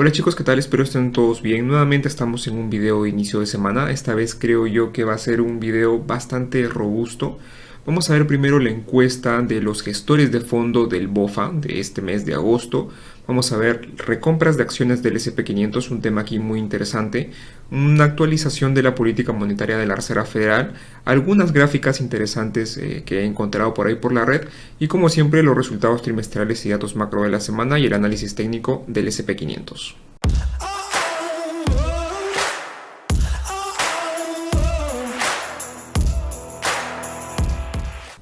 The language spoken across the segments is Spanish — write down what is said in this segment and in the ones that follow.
Hola chicos, ¿qué tal? Espero estén todos bien. Nuevamente estamos en un video de inicio de semana. Esta vez creo yo que va a ser un video bastante robusto. Vamos a ver primero la encuesta de los gestores de fondo del BOFA de este mes de agosto. Vamos a ver recompras de acciones del S&P 500, un tema aquí muy interesante. Una actualización de la política monetaria de la Reserva Federal. Algunas gráficas interesantes que he encontrado por ahí por la red. Y como siempre los resultados trimestrales y datos macro de la semana y el análisis técnico del S&P 500.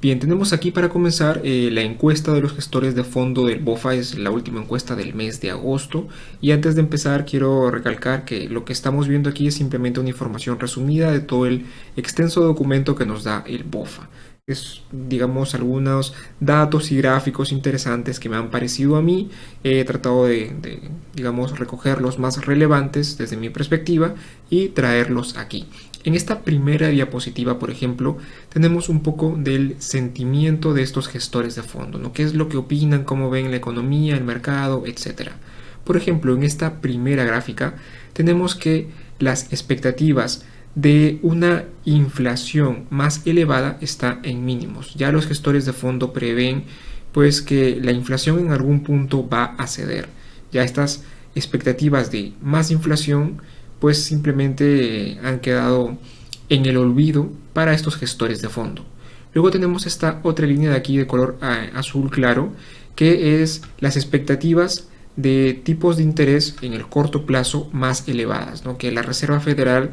Bien, tenemos aquí para comenzar la encuesta de los gestores de fondo del BOFA, es la última encuesta del mes de agosto. Y antes de empezar quiero recalcar que lo que estamos viendo aquí es simplemente una información resumida de todo el extenso documento que nos da el BOFA. Es, digamos, algunos datos y gráficos interesantes que me han parecido a mí. He tratado digamos, recoger los más relevantes desde mi perspectiva y traerlos aquí. En esta primera diapositiva, por ejemplo, tenemos un poco del sentimiento de estos gestores de fondo, ¿no? ¿Qué es lo que opinan, cómo ven la economía, el mercado, etcétera? Por ejemplo, en esta primera gráfica tenemos que las expectativas de una inflación más elevada está en mínimos. Ya los gestores de fondo prevén pues que la inflación en algún punto va a ceder. Ya estas expectativas de más inflación pues simplemente han quedado en el olvido para estos gestores de fondo. Luego tenemos esta otra línea de aquí de color azul claro, que es las expectativas de tipos de interés en el corto plazo más elevadas, ¿no? Que la Reserva Federal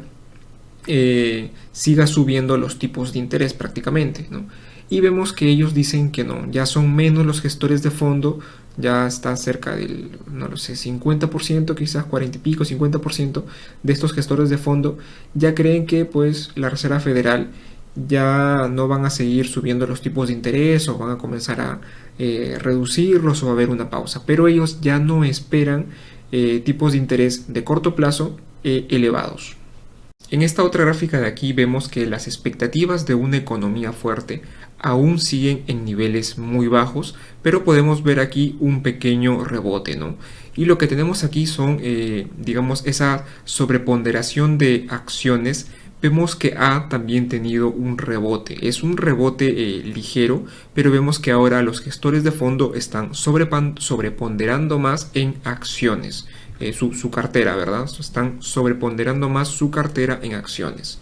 siga subiendo los tipos de interés prácticamente, ¿no? Y vemos que ellos dicen que no, ya son menos los gestores de fondo, ya está cerca del, no lo sé, 50%, quizás 40 y pico, 50% de estos gestores de fondo ya creen que pues la Reserva Federal ya no van a seguir subiendo los tipos de interés o van a comenzar a reducirlos o va a haber una pausa, pero ellos ya no esperan tipos de interés de corto plazo elevados. En esta otra gráfica de aquí vemos que las expectativas de una economía fuerte aún siguen en niveles muy bajos, pero podemos ver aquí un pequeño rebote, ¿no? Y lo que tenemos aquí son, digamos, esa sobreponderación de acciones. Vemos que ha también tenido un rebote, es un rebote ligero, pero vemos que ahora los gestores de fondo están sobreponderando más en acciones. Su cartera, ¿verdad? Están sobreponderando más su cartera en acciones.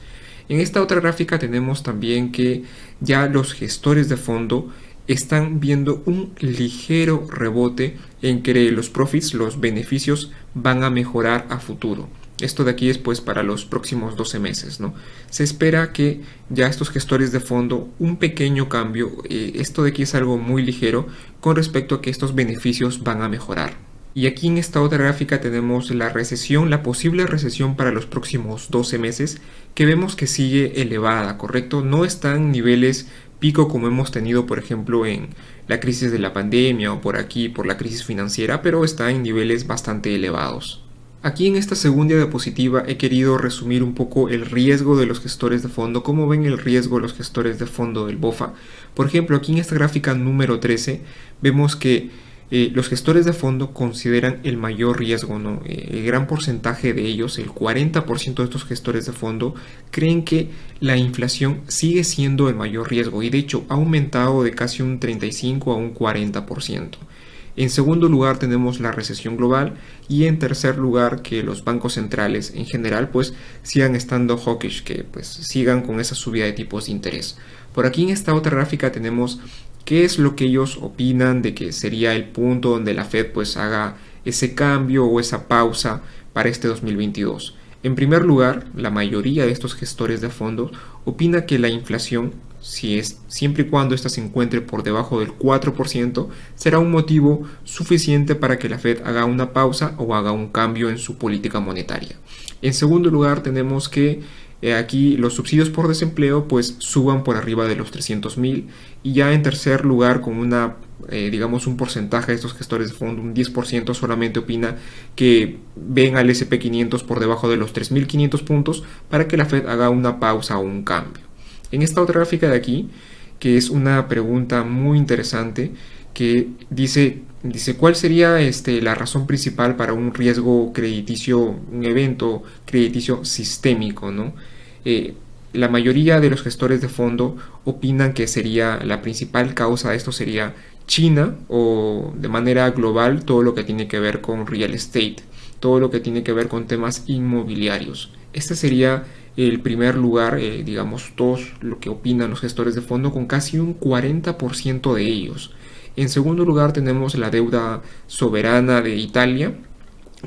En esta otra gráfica tenemos también que ya los gestores de fondo están viendo un ligero rebote en que los profits, los beneficios, van a mejorar a futuro. Esto de aquí es pues para los próximos 12 meses, ¿no? Se espera que ya estos gestores de fondo, un pequeño cambio, esto de aquí es algo muy ligero con respecto a que estos beneficios van a mejorar. Y aquí en esta otra gráfica tenemos la recesión, la posible recesión para los próximos 12 meses, que vemos que sigue elevada, ¿correcto? No está en niveles pico como hemos tenido, por ejemplo, en la crisis de la pandemia o por aquí, por la crisis financiera, pero está en niveles bastante elevados. Aquí en esta segunda diapositiva he querido resumir un poco el riesgo de los gestores de fondo, cómo ven el riesgo de los gestores de fondo del BOFA. Por ejemplo, aquí en esta gráfica número 13 vemos que los gestores de fondo consideran el mayor riesgo, ¿no? El gran porcentaje de ellos, el 40% de estos gestores de fondo, creen que la inflación sigue siendo el mayor riesgo y de hecho ha aumentado de casi un 35 a un 40%. En segundo lugar tenemos la recesión global y en tercer lugar que los bancos centrales en general pues sigan estando hawkish, que pues sigan con esa subida de tipos de interés. Por aquí en esta otra gráfica tenemos qué es lo que ellos opinan de que sería el punto donde la Fed pues haga ese cambio o esa pausa para este 2022. En primer lugar, la mayoría de estos gestores de fondos opina que la inflación, siempre y cuando ésta se encuentre por debajo del 4%, será un motivo suficiente para que la Fed haga una pausa o haga un cambio en su política monetaria. En segundo lugar, tenemos que aquí los subsidios por desempleo pues suban por arriba de los 300,000 y ya en tercer lugar con una digamos un porcentaje de estos gestores de fondo, un 10% solamente opina que ven al S&P 500 por debajo de los 3.500 puntos para que la Fed haga una pausa o un cambio. En esta otra gráfica de aquí, que es una pregunta muy interesante, que dice cuál sería la razón principal para un riesgo crediticio, un evento crediticio sistémico, ¿no? Eh, la mayoría de los gestores de fondo opinan que sería la principal causa de esto sería China, o de manera global todo lo que tiene que ver con real estate, todo lo que tiene que ver con temas inmobiliarios. Este sería el primer lugar, digamos, todos lo que opinan los gestores de fondo, con casi un 40% de ellos. En segundo lugar tenemos la deuda soberana de Italia.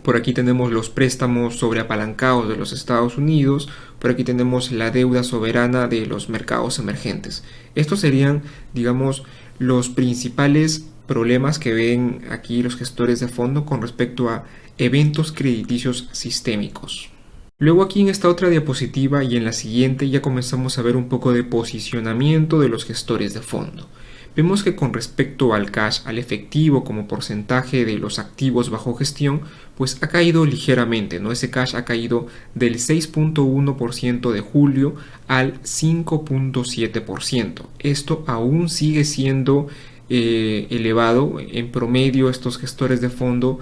Por aquí tenemos los préstamos sobreapalancados de los Estados Unidos. Por aquí tenemos la deuda soberana de los mercados emergentes. Estos serían, digamos, los principales problemas que ven aquí los gestores de fondo con respecto a eventos crediticios sistémicos. Luego aquí en esta otra diapositiva y en la siguiente ya comenzamos a ver un poco de posicionamiento de los gestores de fondo. Vemos que con respecto al cash, al efectivo como porcentaje de los activos bajo gestión, pues ha caído ligeramente, ¿no? Ese cash ha caído del 6.1% de julio al 5.7%. Esto aún sigue siendo elevado. En promedio estos gestores de fondo,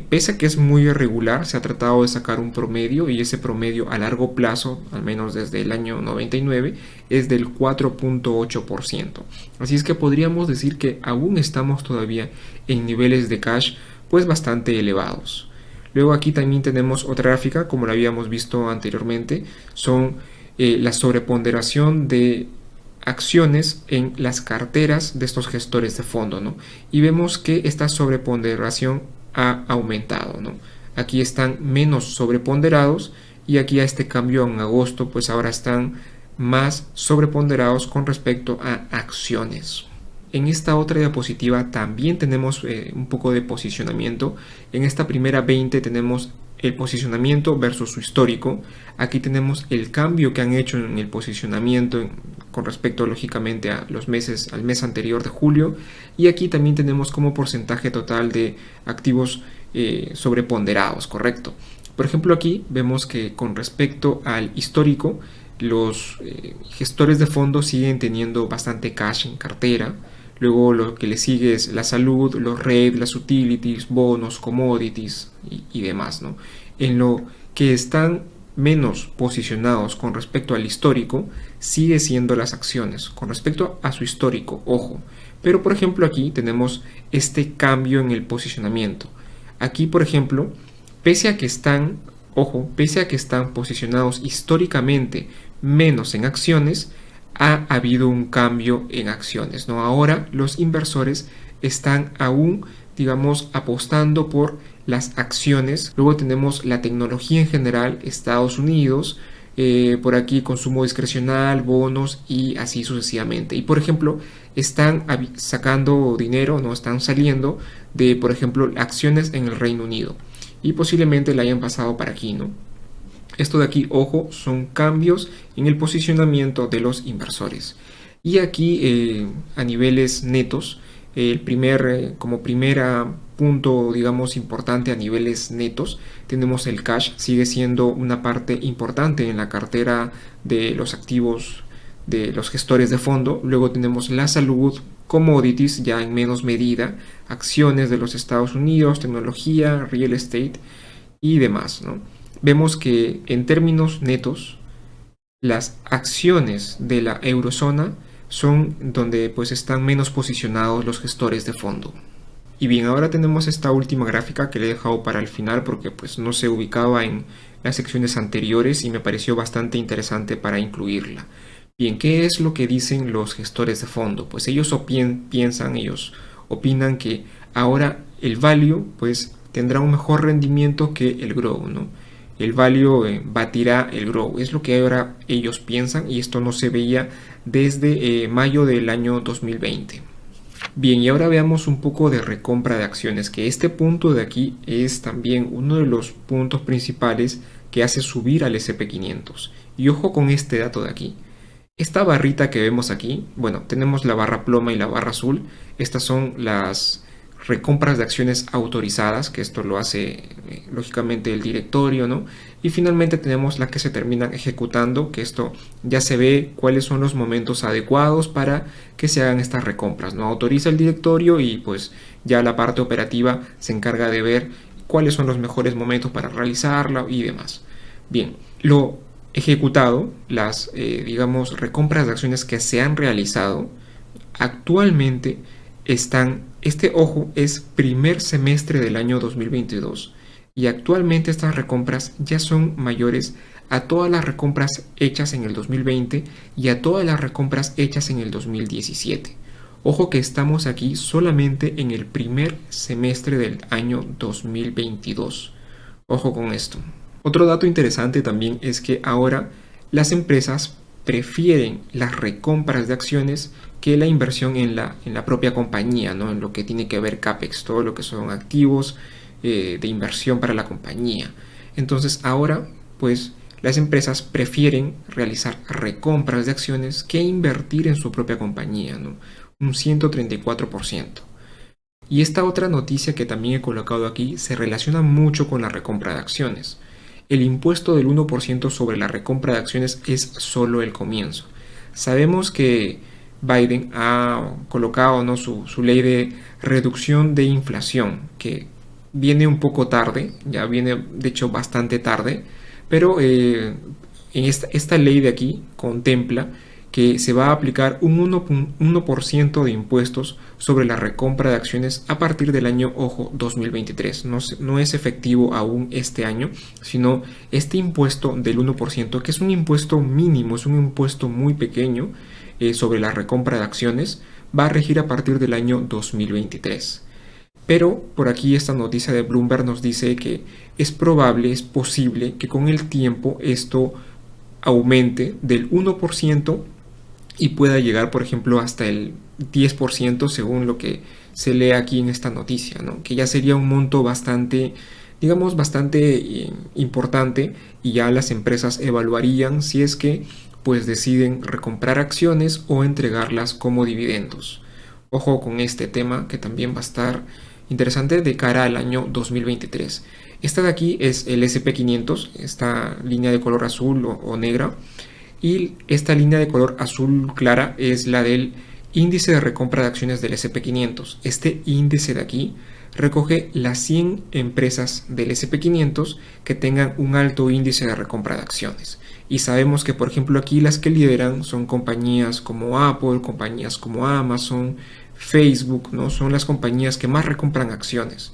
pese a que es muy irregular, se ha tratado de sacar un promedio, y ese promedio a largo plazo, al menos desde el año 99, es del 4.8%. Así es que podríamos decir que aún estamos todavía en niveles de cash pues bastante elevados. Luego aquí también tenemos otra gráfica, como la habíamos visto anteriormente, son la sobreponderación de acciones en las carteras de estos gestores de fondo, ¿no? Y vemos que esta sobreponderación ha aumentado, ¿no? Aquí están menos sobreponderados, y aquí a este cambio en agosto pues ahora están más sobreponderados con respecto a acciones. En esta otra diapositiva también tenemos un poco de posicionamiento. En esta primera 20 tenemos el posicionamiento versus su histórico. Aquí tenemos el cambio que han hecho en el posicionamiento con respecto lógicamente a los meses, al mes anterior de julio, y aquí también tenemos como porcentaje total de activos sobreponderados, correcto. Por ejemplo, aquí vemos que con respecto al histórico, los gestores de fondos siguen teniendo bastante cash en cartera. Luego lo que le sigue es la salud, los REIT, las utilities, bonos, commodities y demás, ¿no? En lo que están menos posicionados con respecto al histórico, sigue siendo las acciones. Con respecto a su histórico, ojo. Pero por ejemplo aquí tenemos este cambio en el posicionamiento. Aquí por ejemplo, pese a que están posicionados históricamente menos en acciones, ha habido un cambio en acciones, ¿no? Ahora los inversores están aún, digamos, apostando por las acciones. Luego tenemos la tecnología en general, Estados Unidos, por aquí consumo discrecional, bonos y así sucesivamente. Y por ejemplo, están sacando dinero, no están saliendo de, por ejemplo, acciones en el Reino Unido, y posiblemente la hayan pasado para aquí, ¿no? Esto de aquí, ojo, son cambios en el posicionamiento de los inversores. Y aquí a niveles netos, como primera punto, digamos, importante a niveles netos, tenemos el cash, sigue siendo una parte importante en la cartera de los activos de los gestores de fondo. Luego tenemos la salud, commodities ya en menos medida, acciones de los Estados Unidos, tecnología, real estate y demás, ¿no? Vemos que en términos netos, las acciones de la eurozona son donde pues están menos posicionados los gestores de fondo. Y bien, ahora tenemos esta última gráfica que le he dejado para el final porque pues no se ubicaba en las secciones anteriores y me pareció bastante interesante para incluirla. Bien, ¿qué es lo que dicen los gestores de fondo? Pues ellos ellos opinan que ahora el value pues tendrá un mejor rendimiento que el grow, ¿no? El value batirá el grow, es lo que ahora ellos piensan, y esto no se veía desde mayo del año 2020. Bien, y ahora veamos un poco de recompra de acciones, que este punto de aquí es también uno de los puntos principales que hace subir al S&P500. Y ojo con este dato de aquí. Esta barrita que vemos aquí, bueno, tenemos la barra ploma y la barra azul. Estas son las recompras de acciones autorizadas, que esto lo hace lógicamente el directorio, ¿no? Y finalmente tenemos las que se terminan ejecutando, que esto ya se ve cuáles son los momentos adecuados para que se hagan estas recompras, ¿no? Autoriza el directorio y pues ya la parte operativa se encarga de ver cuáles son los mejores momentos para realizarla y demás. Bien, lo ejecutado, las digamos recompras de acciones que se han realizado, actualmente ojo, es primer semestre del año 2022 y actualmente estas recompras ya son mayores a todas las recompras hechas en el 2020 y a todas las recompras hechas en el 2017. Ojo que estamos aquí solamente en el primer semestre del año 2022. Ojo con esto. Otro dato interesante también es que ahora las empresas prefieren las recompras de acciones que la inversión en la propia compañía, ¿no? En lo que tiene que ver CAPEX, todo lo que son activos de inversión para la compañía. Entonces ahora, pues, las empresas prefieren realizar recompras de acciones que invertir en su propia compañía, ¿no? Un 134%. Y esta otra noticia que también he colocado aquí se relaciona mucho con la recompra de acciones. El impuesto del 1% sobre la recompra de acciones es solo el comienzo. Sabemos que Biden ha colocado, ¿no?, su ley de reducción de inflación, que viene un poco tarde, ya viene de hecho bastante tarde, pero en esta ley de aquí contempla que se va a aplicar un 1% de impuestos sobre la recompra de acciones a partir del año, ojo, 2023. No es efectivo aún este año, sino este impuesto del 1%, que es un impuesto mínimo, es un impuesto muy pequeño sobre la recompra de acciones, va a regir a partir del año 2023. Pero por aquí esta noticia de Bloomberg nos dice que es probable, es posible que con el tiempo esto aumente del 1% y pueda llegar, por ejemplo, hasta el 10% según lo que se lee aquí en esta noticia, ¿no? Que ya sería un monto bastante, digamos, bastante importante y ya las empresas evaluarían si es que pues deciden recomprar acciones o entregarlas como dividendos. Ojo con este tema que también va a estar interesante de cara al año 2023. Esta de aquí es el SP500, esta línea de color azul o negra. Y esta línea de color azul clara es la del índice de recompra de acciones del SP500. Este índice de aquí recoge las 100 empresas del SP500 que tengan un alto índice de recompra de acciones. Y sabemos que, por ejemplo, aquí las que lideran son compañías como Apple, compañías como Amazon, Facebook, ¿no? Son las compañías que más recompran acciones.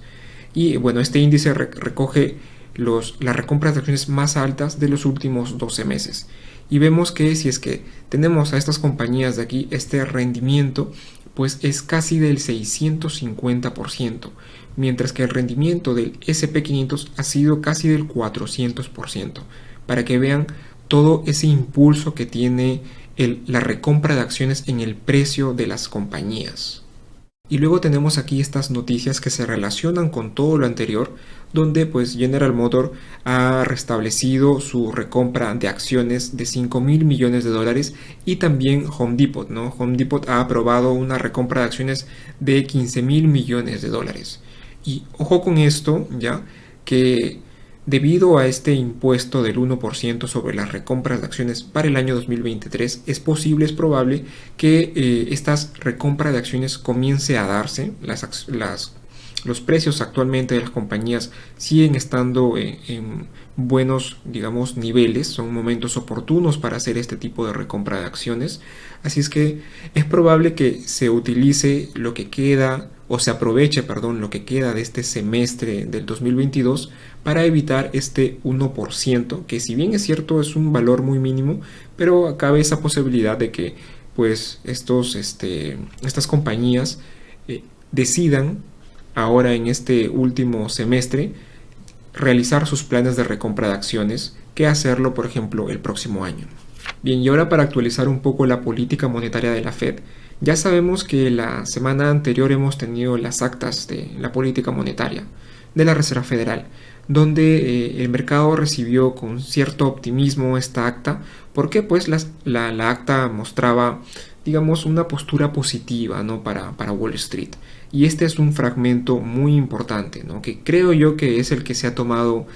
Y bueno, este índice recoge las recompras de acciones más altas de los últimos 12 meses. Y vemos que si es que tenemos a estas compañías de aquí, este rendimiento pues es casi del 650%, mientras que el rendimiento del SP500 ha sido casi del 400%, para que vean todo ese impulso que tiene la recompra de acciones en el precio de las compañías. Y luego tenemos aquí estas noticias que se relacionan con todo lo anterior, donde pues General Motors ha restablecido su recompra de acciones de $5,000 millones y también Home Depot, ¿no? Home Depot ha aprobado una recompra de acciones de $15,000 millones. Y ojo con esto, ya que debido a este impuesto del 1% sobre las recompras de acciones para el año 2023, es probable que estas recompras de acciones comience a darse. Los precios actualmente de las compañías siguen estando en buenos, digamos, niveles, son momentos oportunos para hacer este tipo de recompra de acciones, así es que es probable que se utilice lo que queda, o se aproveche, perdón, lo que queda de este semestre del 2022 para evitar este 1%, que si bien es cierto es un valor muy mínimo, pero cabe esa posibilidad de que pues estas compañías decidan ahora en este último semestre realizar sus planes de recompra de acciones que hacerlo, por ejemplo, el próximo año. Bien, y ahora para actualizar un poco la política monetaria de la Fed, ya sabemos que la semana anterior hemos tenido las actas de la política monetaria de la Reserva Federal, donde el mercado recibió con cierto optimismo esta acta, porque pues la acta mostraba, digamos, una postura positiva, ¿no?, para Wall Street. Y este es un fragmento muy importante, ¿no? Que creo yo que es el que se ha tomado,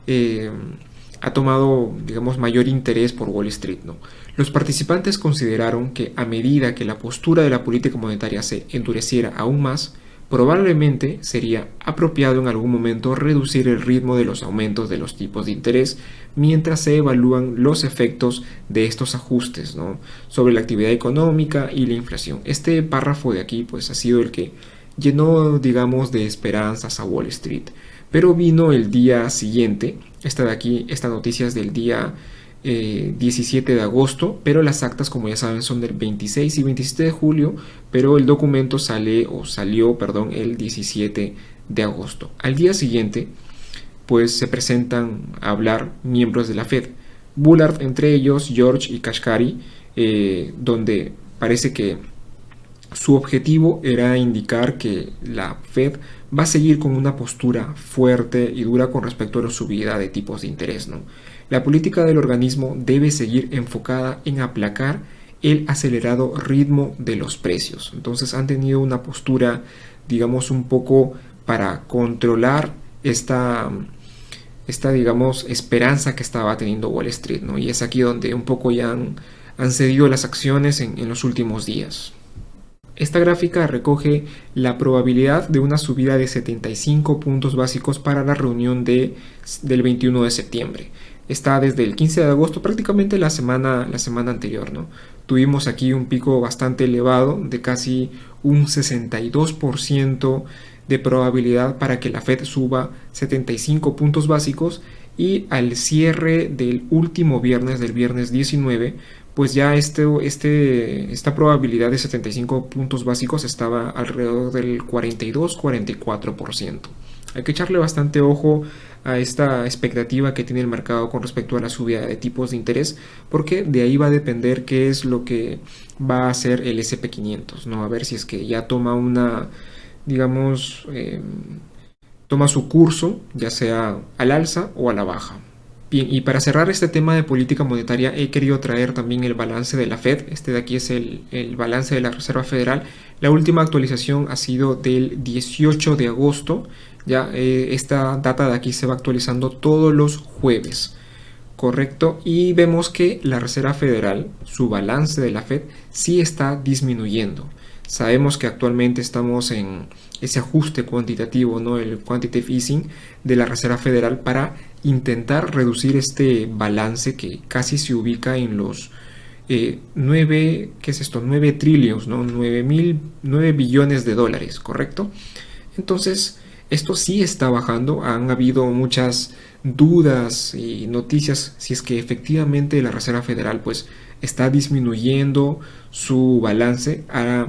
digamos, mayor interés por Wall Street, ¿no? Los participantes consideraron que a medida que la postura de la política monetaria se endureciera aún más, probablemente sería apropiado en algún momento reducir el ritmo de los aumentos de los tipos de interés mientras se evalúan los efectos de estos ajustes, ¿no?, sobre la actividad económica y la inflación. Este párrafo de aquí pues ha sido el que llenó, digamos, de esperanzas a Wall Street. Pero vino el día siguiente, esta de aquí, esta noticia es del día 17 de agosto, pero las actas, como ya saben, son del 26 y 27 de julio, pero el documento salió, el 17 de agosto. Al día siguiente, pues se presentan a hablar miembros de la Fed, Bullard entre ellos, George y Kashkari, donde parece que su objetivo era indicar que la Fed va a seguir con una postura fuerte y dura con respecto a la subida de tipos de interés, ¿no? La política del organismo debe seguir enfocada en aplacar el acelerado ritmo de los precios. Entonces han tenido una postura, digamos, un poco para controlar esta digamos, esperanza que estaba teniendo Wall Street, ¿no? Y es aquí donde un poco ya han cedido las acciones en los últimos días. Esta gráfica recoge la probabilidad de una subida de 75 puntos básicos para la reunión del 21 de septiembre. Está desde el 15 de agosto, prácticamente la semana anterior, ¿no? Tuvimos aquí un pico bastante elevado de casi un 62% de probabilidad para que la Fed suba 75 puntos básicos, y al cierre del último viernes, del viernes 19, pues ya esta probabilidad de 75 puntos básicos estaba alrededor del 42-44%. Hay que echarle bastante ojo a esta expectativa que tiene el mercado con respecto a la subida de tipos de interés, porque de ahí va a depender qué es lo que va a hacer el S&P 500, ¿no? A ver si es que ya toma una, digamos, toma su curso, ya sea al alza o a la baja. Bien, y para cerrar este tema de política monetaria he querido traer también el balance de la Fed. Este de aquí es el balance de la Reserva Federal. La última actualización ha sido del 18 de agosto. Ya esta data de aquí se va actualizando todos los jueves, correcto, y vemos que la Reserva Federal, su balance de la Fed, sí está disminuyendo. Sabemos que actualmente estamos en ese ajuste cuantitativo, ¿no?, el quantitative easing de la Reserva Federal, para intentar reducir este balance que casi se ubica en los 9 trillones, ¿no? 9 billones de dólares, ¿correcto? Entonces, esto sí está bajando. Han habido muchas dudas y noticias si es que efectivamente la Reserva Federal pues está disminuyendo su balance a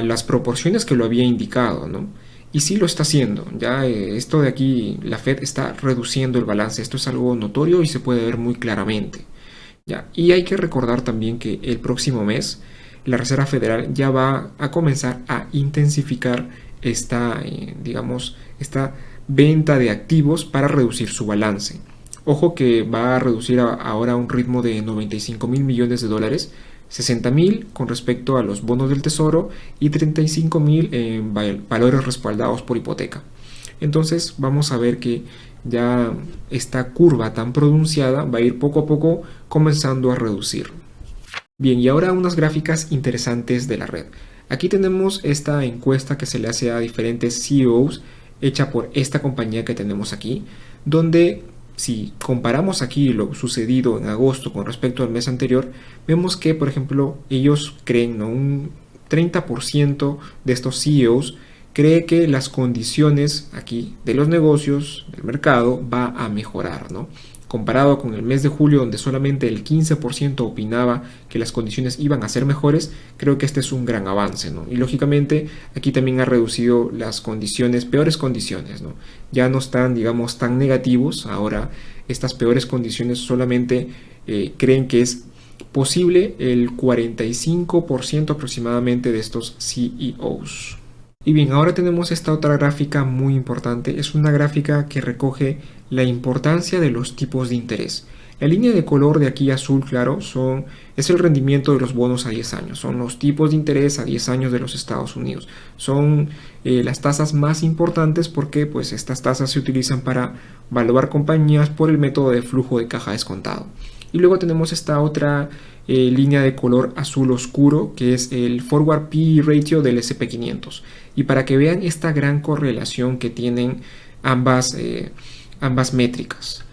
las proporciones que lo había indicado, ¿no? Y sí lo está haciendo. Ya esto de aquí, la Fed está reduciendo el balance. Esto es algo notorio y se puede ver muy claramente. Ya, y hay que recordar también que el próximo mes la Reserva Federal ya va a comenzar a intensificar esta venta de activos para reducir su balance. Ojo que va a reducir ahora a un ritmo de 95 mil millones de dólares, 60 mil con respecto a los bonos del tesoro y 35 mil en valores respaldados por hipoteca. Entonces vamos a ver que ya esta curva tan pronunciada va a ir poco a poco comenzando a reducir. Bien, y ahora unas gráficas interesantes de la red. Aquí tenemos esta encuesta que se le hace a diferentes CEOs, hecha por esta compañía que tenemos aquí, donde si comparamos aquí lo sucedido en agosto con respecto al mes anterior, vemos que, por ejemplo, ellos creen, ¿no?, un 30% de estos CEOs cree que las condiciones aquí de los negocios, del mercado, va a mejorar, ¿no? Comparado con el mes de julio, donde solamente el 15% opinaba que las condiciones iban a ser mejores, creo que este es un gran avance, ¿no? Y lógicamente aquí también ha reducido las condiciones, peores condiciones, ¿no? Ya no están, digamos, tan negativos. Ahora estas peores condiciones solamente creen que es posible el 45% aproximadamente de estos CEOs. Y bien, ahora tenemos esta otra gráfica muy importante. Es una gráfica que recoge la importancia de los tipos de interés. La línea de color de aquí azul claro es el rendimiento de los bonos a 10 años, son los tipos de interés a 10 años de los Estados Unidos. Son las tasas más importantes porque pues, estas tasas se utilizan para evaluar compañías por el método de flujo de caja descontado. Y luego tenemos esta otra línea de color azul oscuro que es el Forward PE Ratio del SP500. Y para que vean esta gran correlación que tienen ambas métricas.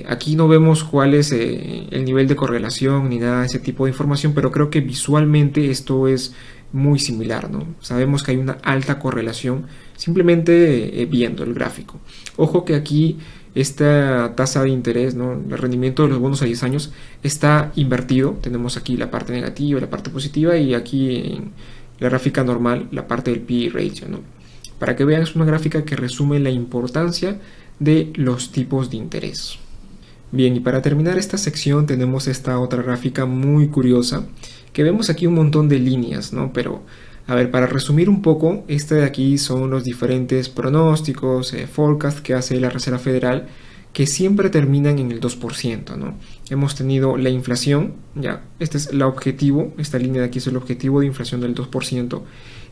Aquí no vemos cuál es el nivel de correlación ni nada de ese tipo de información, pero creo que visualmente esto es muy similar, ¿no? Sabemos que hay una alta correlación simplemente viendo el gráfico. Ojo que aquí esta tasa de interés, ¿no? El rendimiento de los bonos a 10 años está invertido. Tenemos aquí la parte negativa, la parte positiva y aquí en la gráfica normal la parte del PE ratio, ¿no? Para que vean, es una gráfica que resume la importancia de los tipos de interés. Bien, y para terminar esta sección tenemos esta otra gráfica muy curiosa, que vemos aquí un montón de líneas, ¿no? Pero, a ver, para resumir un poco, este de aquí son los diferentes pronósticos, forecast que hace la Reserva Federal, que siempre terminan en el 2%, ¿no? Hemos tenido la inflación, ya, este es el objetivo, esta línea de aquí es el objetivo de inflación del 2%,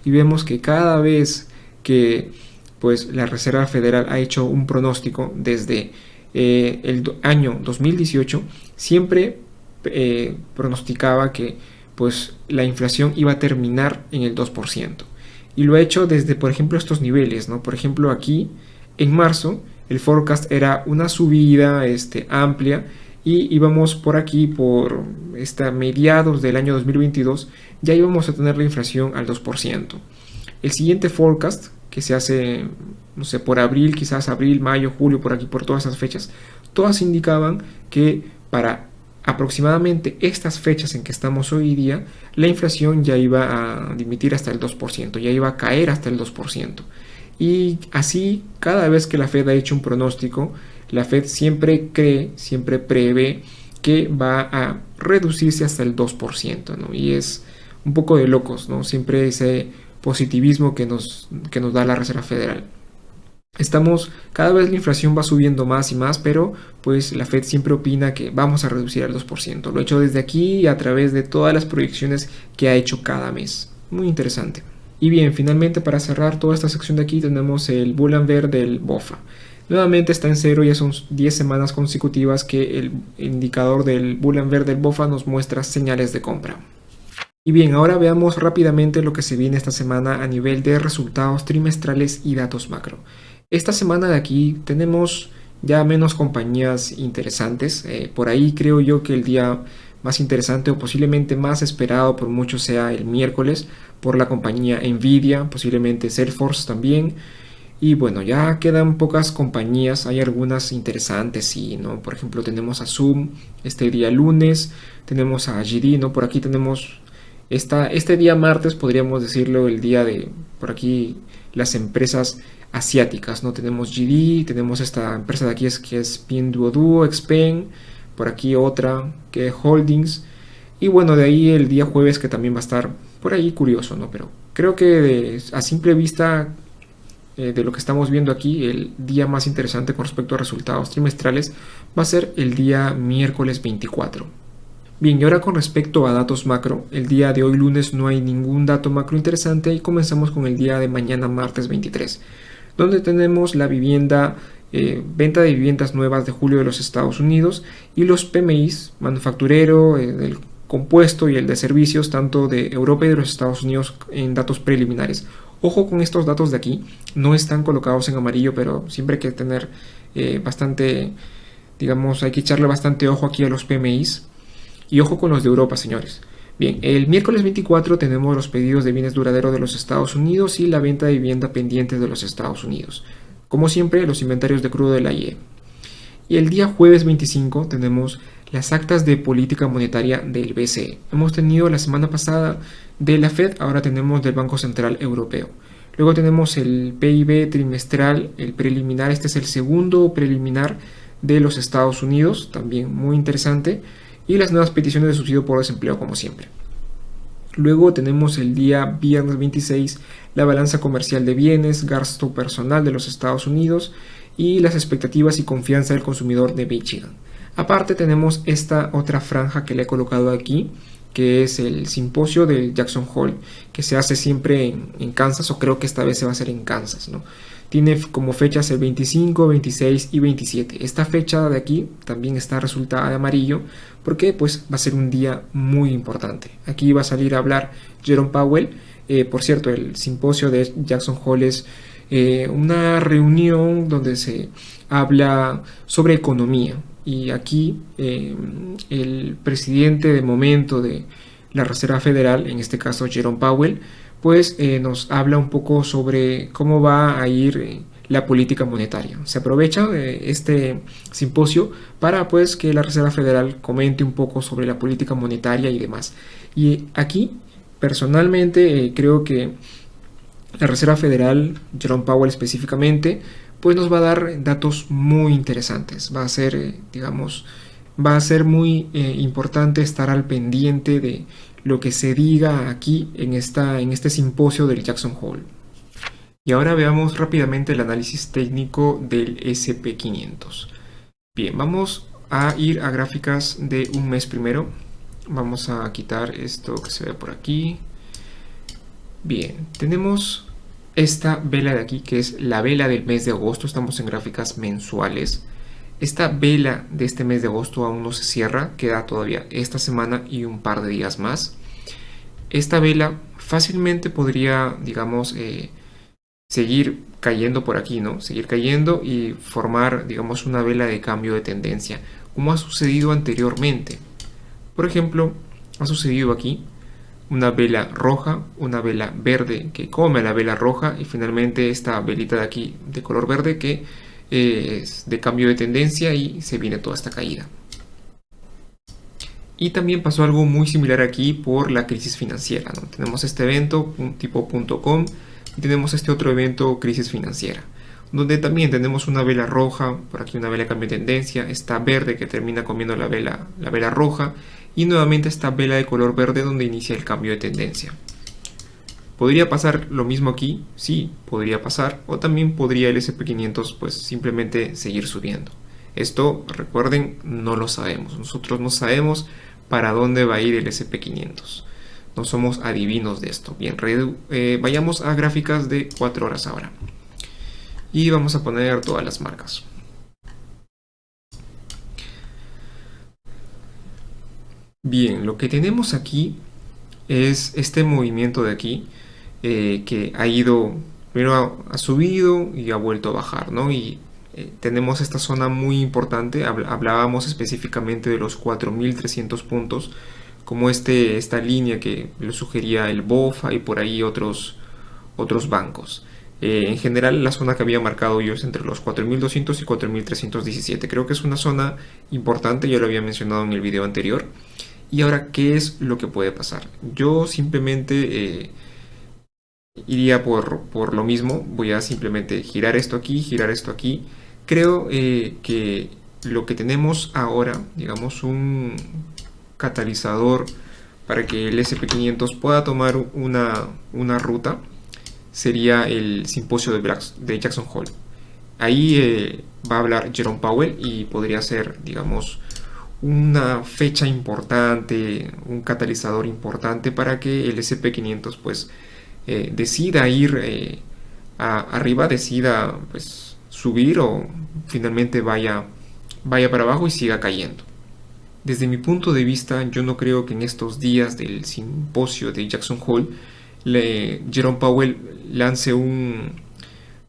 y vemos que cada vez que pues, la Reserva Federal ha hecho un pronóstico desde el año 2018, siempre pronosticaba que pues, la inflación iba a terminar en el 2%. Y lo ha hecho desde, por ejemplo, estos niveles, ¿no? Por ejemplo, aquí, en marzo, el forecast era una subida amplia y íbamos por aquí, por mediados del año 2022, ya íbamos a tener la inflación al 2%. El siguiente forecast, que se hace, no sé, por abril, quizás abril, mayo, julio, por aquí, por todas esas fechas, todas indicaban que para aproximadamente estas fechas en que estamos hoy día, la inflación ya iba a dimitir hasta el 2%, ya iba a caer hasta el 2%. Y así, cada vez que la Fed ha hecho un pronóstico, la Fed siempre prevé que va a reducirse hasta el 2%, ¿no? Y es un poco de locos, ¿no? Siempre ese positivismo que nos da la Reserva Federal. Cada vez la inflación va subiendo más y más, pero pues la Fed siempre opina que vamos a reducir al 2%. Lo ha hecho desde aquí y a través de todas las proyecciones que ha hecho cada mes. Muy interesante. Y bien, finalmente para cerrar toda esta sección de aquí tenemos el Bull and Bear del BOFA. Nuevamente está en cero, ya son 10 semanas consecutivas que el indicador del Bull and Bear del BOFA nos muestra señales de compra. Y bien, ahora veamos rápidamente lo que se viene esta semana a nivel de resultados trimestrales y datos macro. Esta semana de aquí tenemos ya menos compañías interesantes. Por ahí creo yo que el día más interesante o posiblemente más esperado por muchos sea el miércoles por la compañía Nvidia, posiblemente Salesforce también. Y bueno, ya quedan pocas compañías, hay algunas interesantes, sí, ¿no? Por ejemplo, tenemos a Zoom este día lunes, tenemos a GD, ¿no? Por aquí tenemos este día martes, podríamos decirlo, el día de, por aquí, las empresas asiáticas, ¿no? Tenemos GD, tenemos esta empresa de aquí que es Pinduoduo, Xpeng, por aquí otra que es Holdings, y bueno, de ahí el día jueves que también va a estar por ahí curioso, ¿no? Pero creo que a simple vista de lo que estamos viendo aquí, el día más interesante con respecto a resultados trimestrales va a ser el día miércoles 24. Bien, y ahora con respecto a datos macro, el día de hoy lunes no hay ningún dato macro interesante y comenzamos con el día de mañana martes 23, donde tenemos la venta de viviendas nuevas de julio de los Estados Unidos y los PMIs, manufacturero, del compuesto y el de servicios, tanto de Europa y de los Estados Unidos en datos preliminares. Ojo con estos datos de aquí, no están colocados en amarillo, pero siempre hay que tener bastante, digamos, hay que echarle bastante ojo aquí a los PMIs. Y ojo con los de Europa, señores. Bien, el miércoles 24 tenemos los pedidos de bienes duraderos de los Estados Unidos y la venta de vivienda pendiente de los Estados Unidos. Como siempre, los inventarios de crudo de la IE. Y el día jueves 25 tenemos las actas de política monetaria del BCE. Hemos tenido la semana pasada de la Fed, ahora tenemos del Banco Central Europeo. Luego tenemos el PIB trimestral, el preliminar, este es el segundo preliminar de los Estados Unidos, también muy interesante. Y las nuevas peticiones de subsidio por desempleo como siempre. Luego tenemos el día viernes 26 la balanza comercial de bienes, gasto personal de los Estados Unidos y las expectativas y confianza del consumidor de Michigan. Aparte tenemos esta otra franja que le he colocado aquí, que es el simposio del Jackson Hole, que se hace siempre en Kansas, o creo que esta vez se va a hacer en Kansas, ¿no? Tiene como fechas el 25, 26 y 27. Esta fecha de aquí también está resultada de amarillo porque pues va a ser un día muy importante. Aquí va a salir a hablar Jerome Powell. Por cierto, el simposio de Jackson Hole es una reunión donde se habla sobre economía. Y aquí el presidente de momento de la Reserva Federal, en este caso Jerome Powell, pues nos habla un poco sobre cómo va a ir la política monetaria. Se aprovecha este simposio para pues que la Reserva Federal comente un poco sobre la política monetaria y demás. Y aquí, personalmente, creo que la Reserva Federal, Jerome Powell específicamente, pues nos va a dar datos muy interesantes. Va a ser, digamos, va a ser muy importante estar al pendiente de lo que se diga aquí en este simposio del Jackson Hole. Y ahora veamos rápidamente el análisis técnico del SP500. Bien, vamos a ir a gráficas de un mes primero. Vamos a quitar esto que se ve por aquí. Bien, tenemos esta vela de aquí, que es la vela del mes de agosto. Estamos en gráficas mensuales. Esta vela de este mes de agosto aún no se cierra, queda todavía esta semana y un par de días más. Esta vela fácilmente podría, digamos, seguir cayendo por aquí, ¿no? Seguir cayendo y formar, digamos, una vela de cambio de tendencia, como ha sucedido anteriormente. Por ejemplo, ha sucedido aquí una vela roja, una vela verde que come a la vela roja y finalmente esta velita de aquí de color verde que es de cambio de tendencia y se viene toda esta caída. Y también pasó algo muy similar aquí por la crisis financiera, ¿no? Tenemos este evento tipo .com y tenemos este otro evento crisis financiera, donde también tenemos una vela roja, por aquí una vela cambio de tendencia, esta verde que termina comiendo la vela roja y nuevamente esta vela de color verde donde inicia el cambio de tendencia. ¿Podría pasar lo mismo aquí? Sí, podría pasar, o también podría el SP500 pues simplemente seguir subiendo. Esto, recuerden, no lo sabemos. Nosotros no sabemos para dónde va a ir el SP500. No somos adivinos de esto. Bien, vayamos a gráficas de 4 horas ahora. Y vamos a poner todas las marcas. Bien, lo que tenemos aquí es este movimiento de aquí que ha ido, primero ha subido y ha vuelto a bajar, ¿no? Y tenemos esta zona muy importante, hablábamos específicamente de los 4.300 puntos, como esta línea que lo sugería el BOFA y por ahí otros bancos. En general la zona que había marcado yo es entre los 4.200 y 4.317. Creo que es una zona importante, ya lo había mencionado en el video anterior. Y ahora, ¿qué es lo que puede pasar? Yo simplemente iría por lo mismo. Voy a simplemente girar esto aquí. Creo que lo que tenemos ahora, digamos, un catalizador para que el SP500 pueda tomar una ruta, sería el simposio de Jackson Hole. Ahí va a hablar Jerome Powell y podría ser, digamos, una fecha importante, un catalizador importante para que el SP500 pues decida ir arriba, decida pues subir o finalmente vaya para abajo y siga cayendo. Desde mi punto de vista, yo no creo que en estos días del simposio de Jackson Hole Jerome Powell lance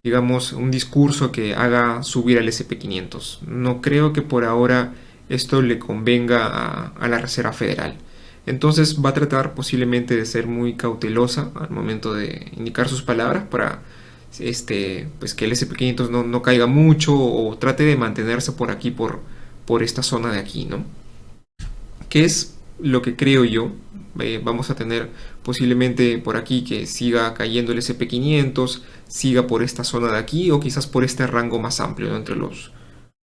digamos, un discurso que haga subir al SP500. No creo que por ahora esto le convenga a la Reserva Federal. Entonces va a tratar posiblemente de ser muy cautelosa al momento de indicar sus palabras para pues que el SP500 no caiga mucho o trate de mantenerse por aquí, por esta zona de aquí, ¿no? ¿Qué es lo que creo yo? Vamos a tener posiblemente por aquí que siga cayendo el SP500, siga por esta zona de aquí o quizás por este rango más amplio, ¿no? Entre los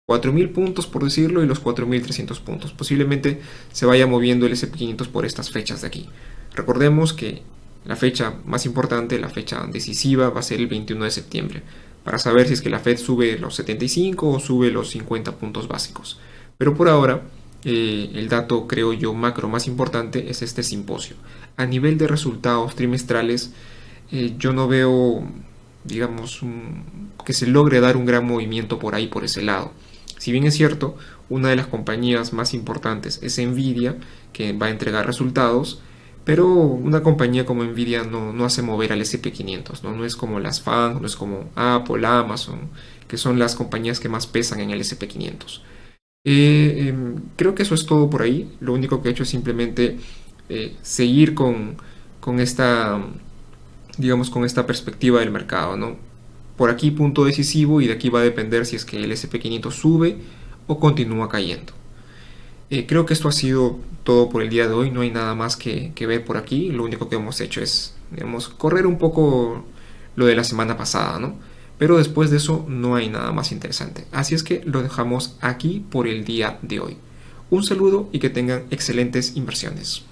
4.000 puntos por decirlo y los 4.300 puntos. Posiblemente se vaya moviendo el SP500 por estas fechas de aquí. Recordemos que la fecha más importante, la fecha decisiva va a ser el 21 de septiembre para saber si es que la Fed sube los 75 o sube los 50 puntos básicos. Pero por ahora, el dato, creo yo, macro más importante es este simposio. A nivel de resultados trimestrales, yo no veo, digamos, que se logre dar un gran movimiento por ahí, por ese lado. Si bien es cierto, una de las compañías más importantes es Nvidia, que va a entregar resultados, pero una compañía como Nvidia no hace mover al SP500, ¿no? No es como las FANG, no es como Apple, Amazon, que son las compañías que más pesan en el SP500. Creo que eso es todo por ahí. Lo único que he hecho es simplemente seguir con esta, digamos, con esta perspectiva del mercado, ¿no? Por aquí punto decisivo y de aquí va a depender si es que el SP500 sube o continúa cayendo. Creo que esto ha sido todo por el día de hoy, no hay nada más que ver por aquí, lo único que hemos hecho es, digamos, correr un poco lo de la semana pasada, ¿no? Pero después de eso no hay nada más interesante. Así es que lo dejamos aquí por el día de hoy. Un saludo y que tengan excelentes inversiones.